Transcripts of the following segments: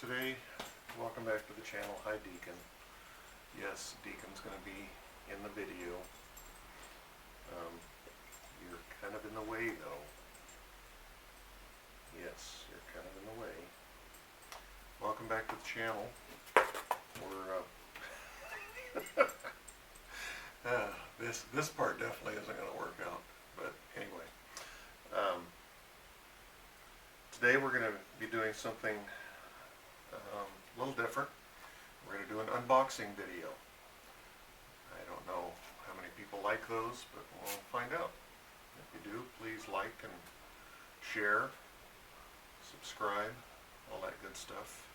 Today, welcome back to the channel. Hi Deacon. Yes, Deacon's going to be in the video. You're kind of in the way though. Yes, you're kind of in the way. Welcome back to the channel. We're this part definitely isn't going to work out, but anyway. Today we're going to be doing something a little different. We're going to do an unboxing video. I don't know how many people like those, but we'll find out. If you do, please like and share, subscribe, all that good stuff.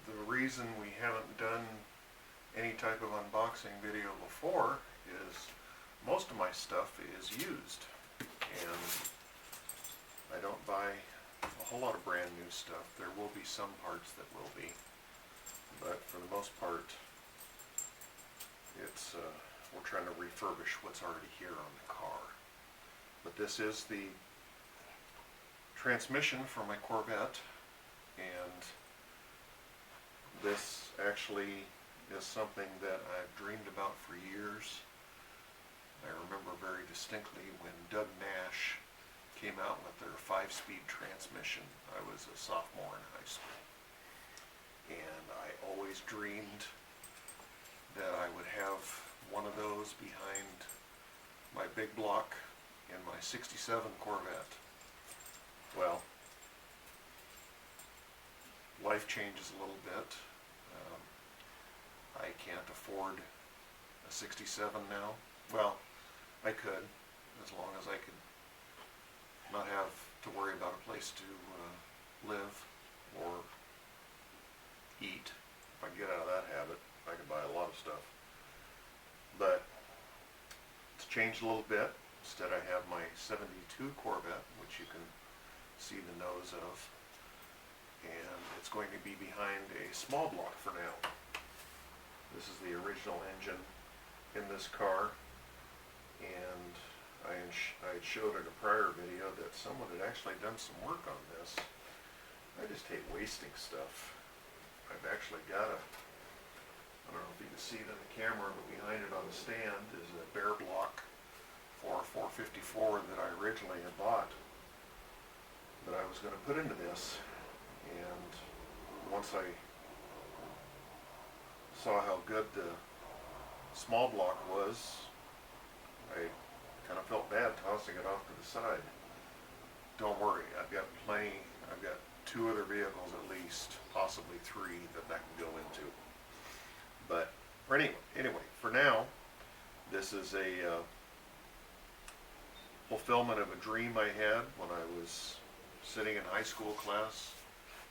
The reason we haven't done any type of unboxing video before is most of my stuff is used, and I don't buy a whole lot of brand new stuff. There will be some parts that will be, but for the most part it's we're trying to refurbish what's already here on the car. But this is the transmission for my Corvette, and this actually is something that I've dreamed about for years. I remember very distinctly when Doug Nash came out with their 5-speed transmission. I was a sophomore in high school, and I always dreamed that I would have one of those behind my big block in my '67 Corvette. Well, life changes a little bit. I can't afford a '67 now. Well, I could, as long as I could not have to worry about a place to live or eat. If I can get out of that habit, I can buy a lot of stuff. But it's changed a little bit. Instead, I have my '72 Corvette, which you can see the nose of, and it's going to be behind a small block for now. This is the original engine in this car, and I had showed in a prior video that someone had actually done some work on this. I just hate wasting stuff. I've actually got I don't know if you can see it in the camera, but behind it on the stand is a bare block for a 454 that I originally had bought, that I was going to put into this. And once I saw how good the small block was, I kind of felt bad tossing it off to the side. Don't worry, I've got plenty. I've got 2 other vehicles at least, possibly 3, that can go into. But anyway, for now, this is a fulfillment of a dream I had when I was sitting in high school class,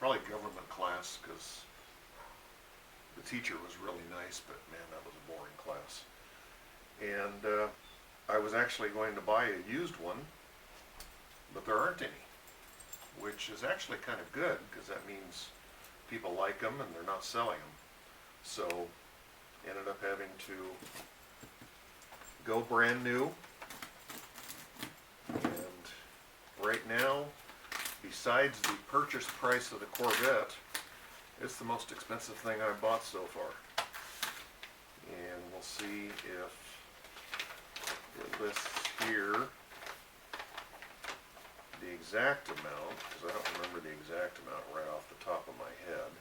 probably government class, because the teacher was really nice, but man, that was a boring class. And I was actually going to buy a used one, but there aren't any, which is actually kind of good, because that means people like them and they're not selling them. So ended up having to go brand new. And right now, besides the purchase price of the Corvette, it's the most expensive thing I've bought so far. And we'll see if it lists here the exact amount, because I don't remember the exact amount right off the top of my head.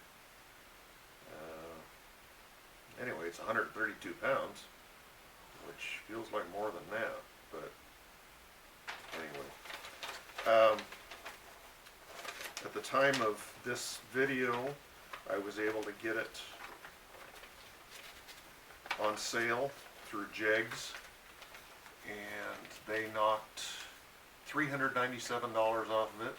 Anyway, it's 132 pounds, which feels like more than that, but anyway. At the time of this video, I was able to get it on sale through Jegs, and they knocked $397 off of it.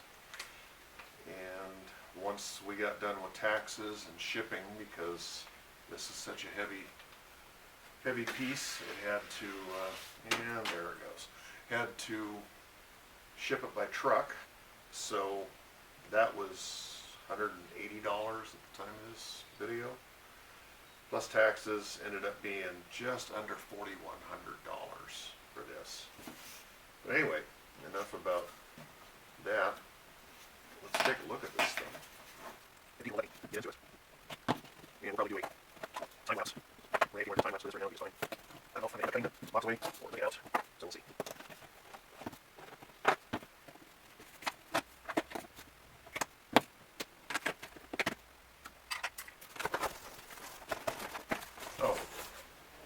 And once we got done with taxes and shipping, because this is such a heavy piece, it had to, and there it goes, had to ship it by truck. So that was $180 at the time of this video, plus taxes, ended up being just under $4,100 for this. But anyway, enough about that. Let's take a look at this thing. If people like it, get into it. away or lay out. So we'll see. Oh,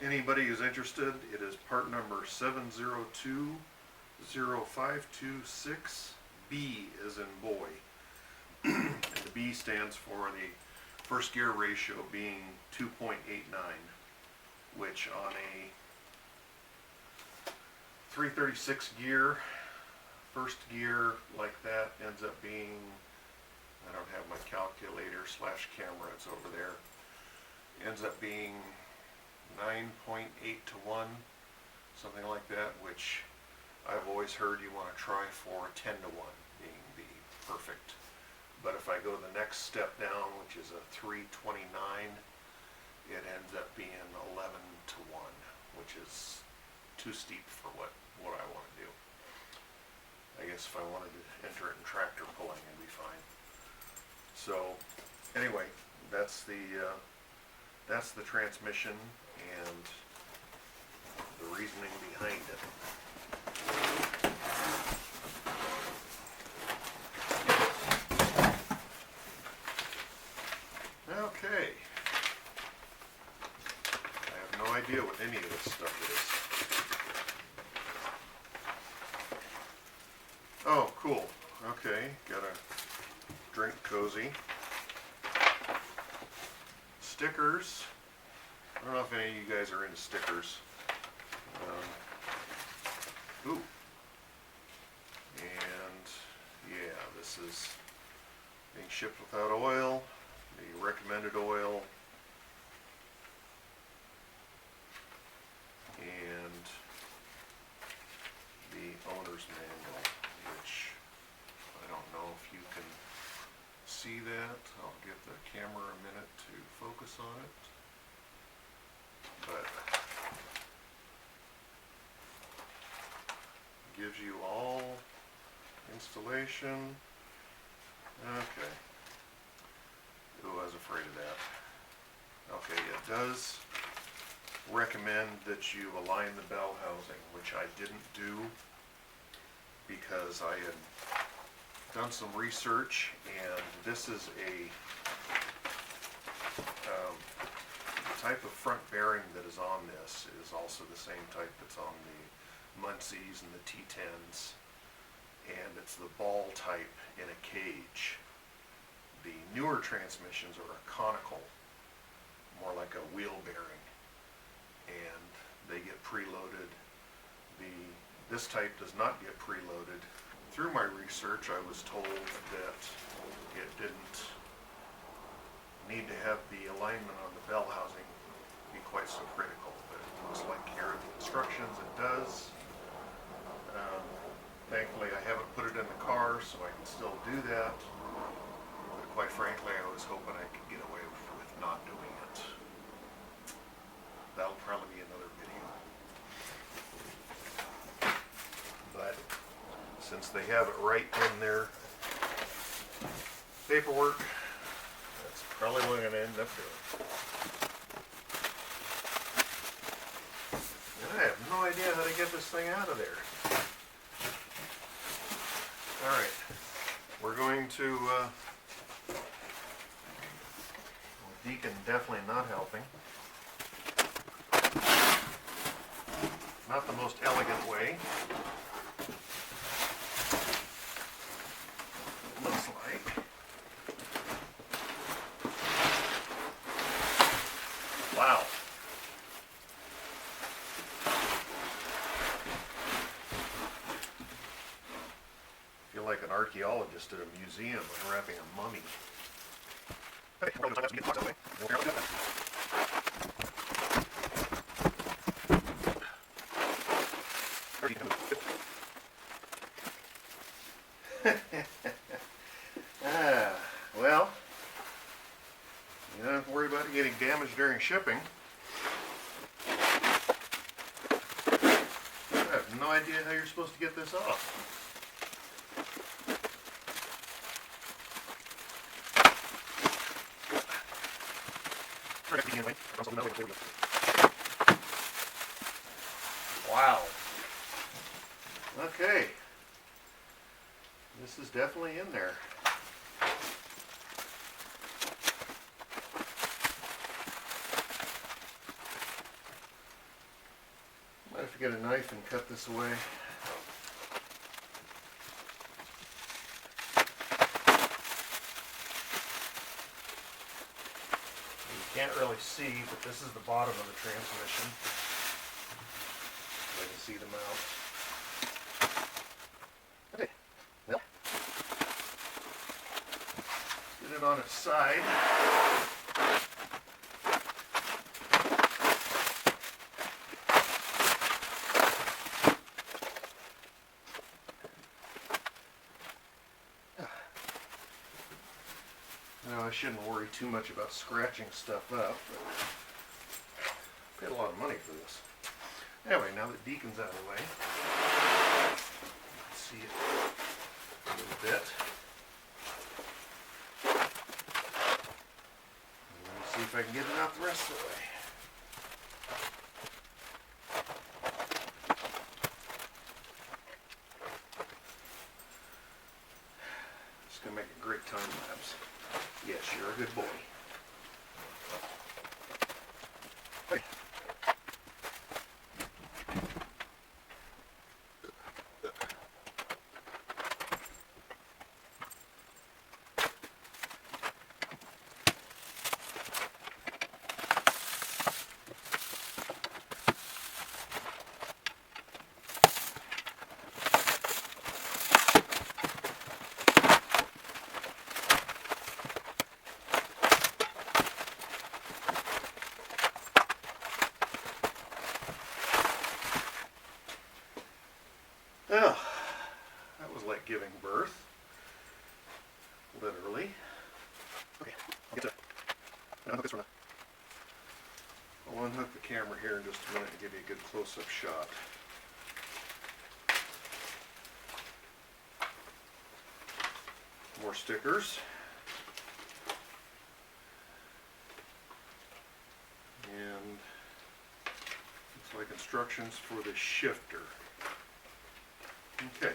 anybody who's interested, it is part number 7020526. B as in boy. And the B stands for the first gear ratio being 2.89, which on a 336 gear, first gear like that ends up being, I don't have my calculator / camera, it's over there, ends up being 9.8 to 1, something like that, which I've always heard you want to try for 10 to 1 being the perfect. But if I go the next step down, which is a 329, it ends up being 11 to 1, which is too steep for what I want to do. I guess if I wanted to enter it in tractor pulling, it'd be fine. So anyway, that's the transmission and the reasoning behind it. Okay. I have no idea what any of this stuff is. Oh, cool. Okay, got a drink cozy. Stickers. I don't know if any of you guys are into stickers. Ooh. And yeah, this is being shipped without oil. The recommended oil, and the owner's manual, which I don't know if you can see that. I'll give the camera a minute to focus on it, but it gives you all installation. Okay. Ooh, I was afraid of that. Okay, it does recommend that you align the bell housing, which I didn't do because I had done some research, and this is the type of front bearing that is on this is also the same type that's on the Muncies and the T10s, and it's the ball type in a cage. The newer transmissions are a conical, more like a wheel bearing, and they get preloaded. This type does not get preloaded. Through my research, I was told that it didn't need to have the alignment on the bell housing be quite so critical, but it looks like here in the instructions it does. Thankfully, I haven't put it in the car, so I can still do that. Quite frankly, I was hoping I could get away with not doing it. That'll probably be another video. But since they have it right in their paperwork, that's probably what I'm going to end up doing. And I have no idea how to get this thing out of there. Alright, we're going to Deacon definitely not helping. Not the most elegant way. Looks like. Wow. I feel like an archaeologist at a museum unwrapping a mummy. Okay, we're going to get the box out of the way. We'll figure out what well, you don't have to worry about it getting damaged during shipping. I have no idea how you're supposed to get this off. Wow. Okay. This is definitely in there. Might have to get a knife and cut this away. You can't really see, but this is the bottom of the transmission. I can see the mount. Okay, well, get it on its side. Now I shouldn't worry too much about scratching stuff up, but I paid a lot of money for this. Anyway, now that Deacon's out of the way, let's see it a little bit. And let me see if I can get it out the rest of the way. It's going to make a great time lapse. Yes, you're a good boy. Hey. Well, that was like giving birth. Literally. Okay, I'll get to it. Unhook this one. I'll unhook the camera here in just a minute and give you a good close-up shot. More stickers. And looks like instructions for the shifter. Okay,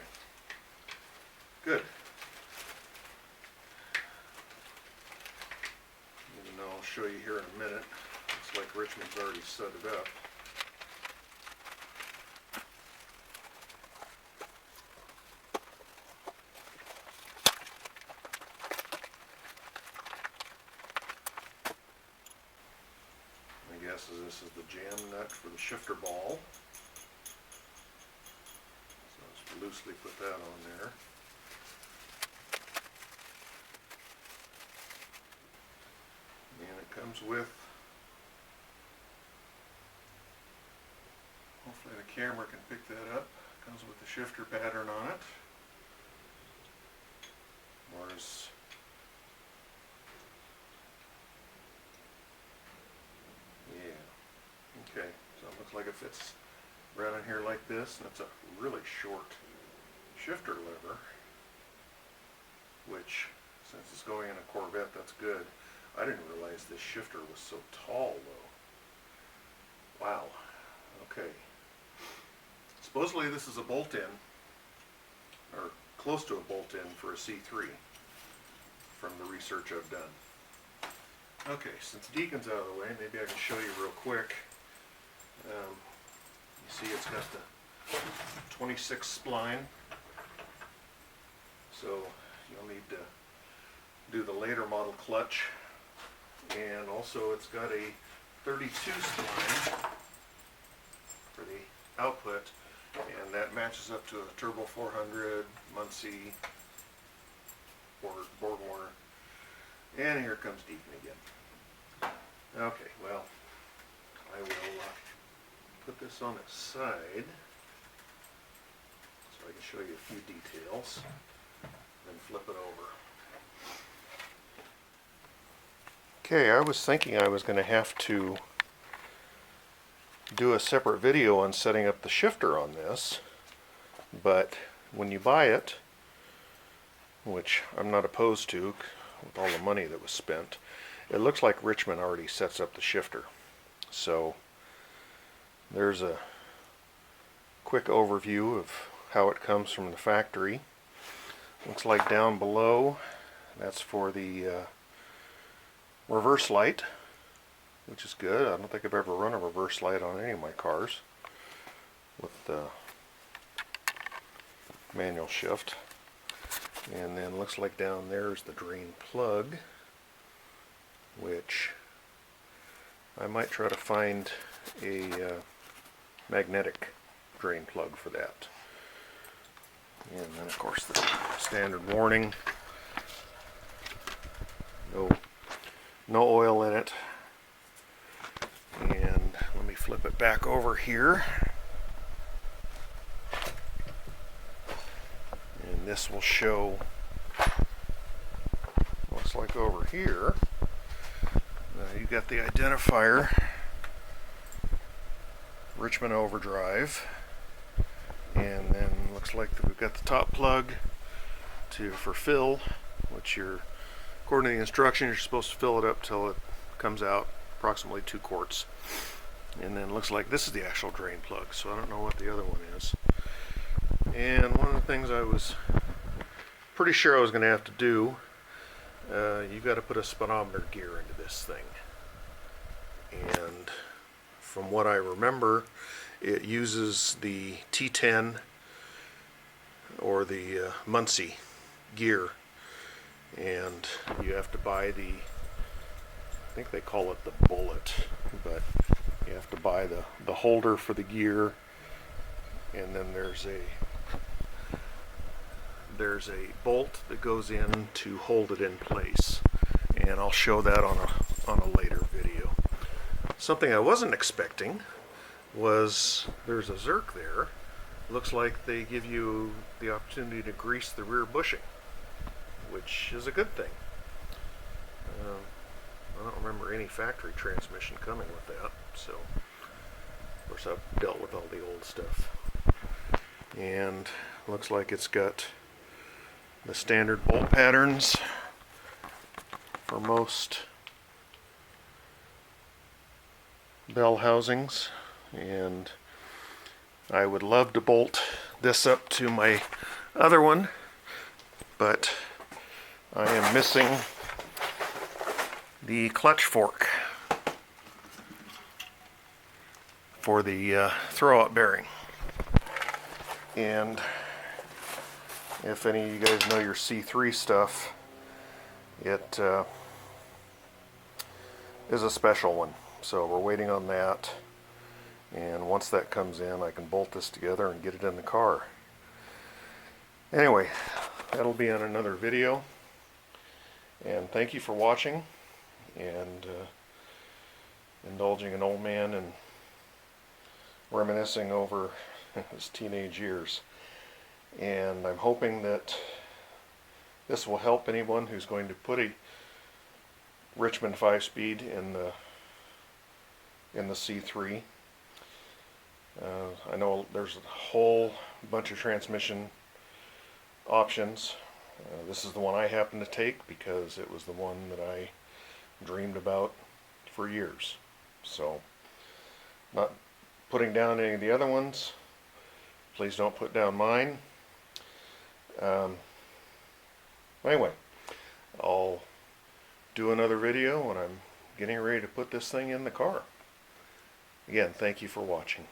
good. And I'll show you here in a minute. Looks like Richmond's already set it up. My guess is this is the jam nut for the shifter ball. Loosely put that on there. And it comes with, hopefully the camera can pick that up, comes with the shifter pattern on it. Whereas yeah, okay, so it looks like it fits right in here like this, and it's a really short shifter lever, which, since it's going in a Corvette, that's good. I didn't realize this shifter was so tall though. Wow. Okay. Supposedly this is a bolt-in, or close to a bolt-in for a C3 from the research I've done. Okay, since Deacon's out of the way, maybe I can show you real quick. You see it's got the 26 spline, so you'll need to do the later model clutch, and also it's got a 32 spline for the output, and that matches up to a Turbo 400, Muncie, Borg-Warner, and here comes Deacon again. Okay, well, I will put this on its side so I can show you a few details, then flip it over. Okay, I was thinking I was going to have to do a separate video on setting up the shifter on this, but when you buy it, which I'm not opposed to with all the money that was spent, it looks like Richmond already sets up the shifter. So there's a quick overview of how it comes from the factory. Looks like down below, that's for the reverse light, which is good. I don't think I've ever run a reverse light on any of my cars with manual shift. And then looks like down there is the drain plug, which I might try to find a magnetic drain plug for that. And then of course the standard warning, no oil in it. And let me flip it back over here. And this will show, looks like over here, you got the identifier, Richmond overdrive. And then looks like we've got the top plug for fill, which according to the instructions, you're supposed to fill it up till it comes out approximately 2 quarts. And then looks like this is the actual drain plug, so I don't know what the other one is. And one of the things I was pretty sure I was going to have to do, you got to put a speedometer gear into this thing. And from what I remember, it uses the T10 or the Muncie gear, and you have to buy I think they call it the bullet, but you have to buy the holder for the gear, and then there's a bolt that goes in to hold it in place, and I'll show that on a later video. Something I wasn't expecting was there's a Zerk there. Looks like they give you the opportunity to grease the rear bushing, which is a good thing. I don't remember any factory transmission coming with that, so of course I've dealt with all the old stuff. And looks like it's got the standard bolt patterns for most bell housings, and I would love to bolt this up to my other one, but I am missing the clutch fork for the throwout bearing. And if any of you guys know your C3 stuff, it is a special one. So we're waiting on that, and once that comes in, I can bolt this together and get it in the car. Anyway, that'll be on another video, and thank you for watching and indulging an old man and reminiscing over his teenage years. And I'm hoping that this will help anyone who's going to put a Richmond 5-speed in the C3. I know there's a whole bunch of transmission options. This is the one I happen to take because it was the one that I dreamed about for years. So, not putting down any of the other ones. Please don't put down mine. Anyway, I'll do another video when I'm getting ready to put this thing in the car. Again, thank you for watching.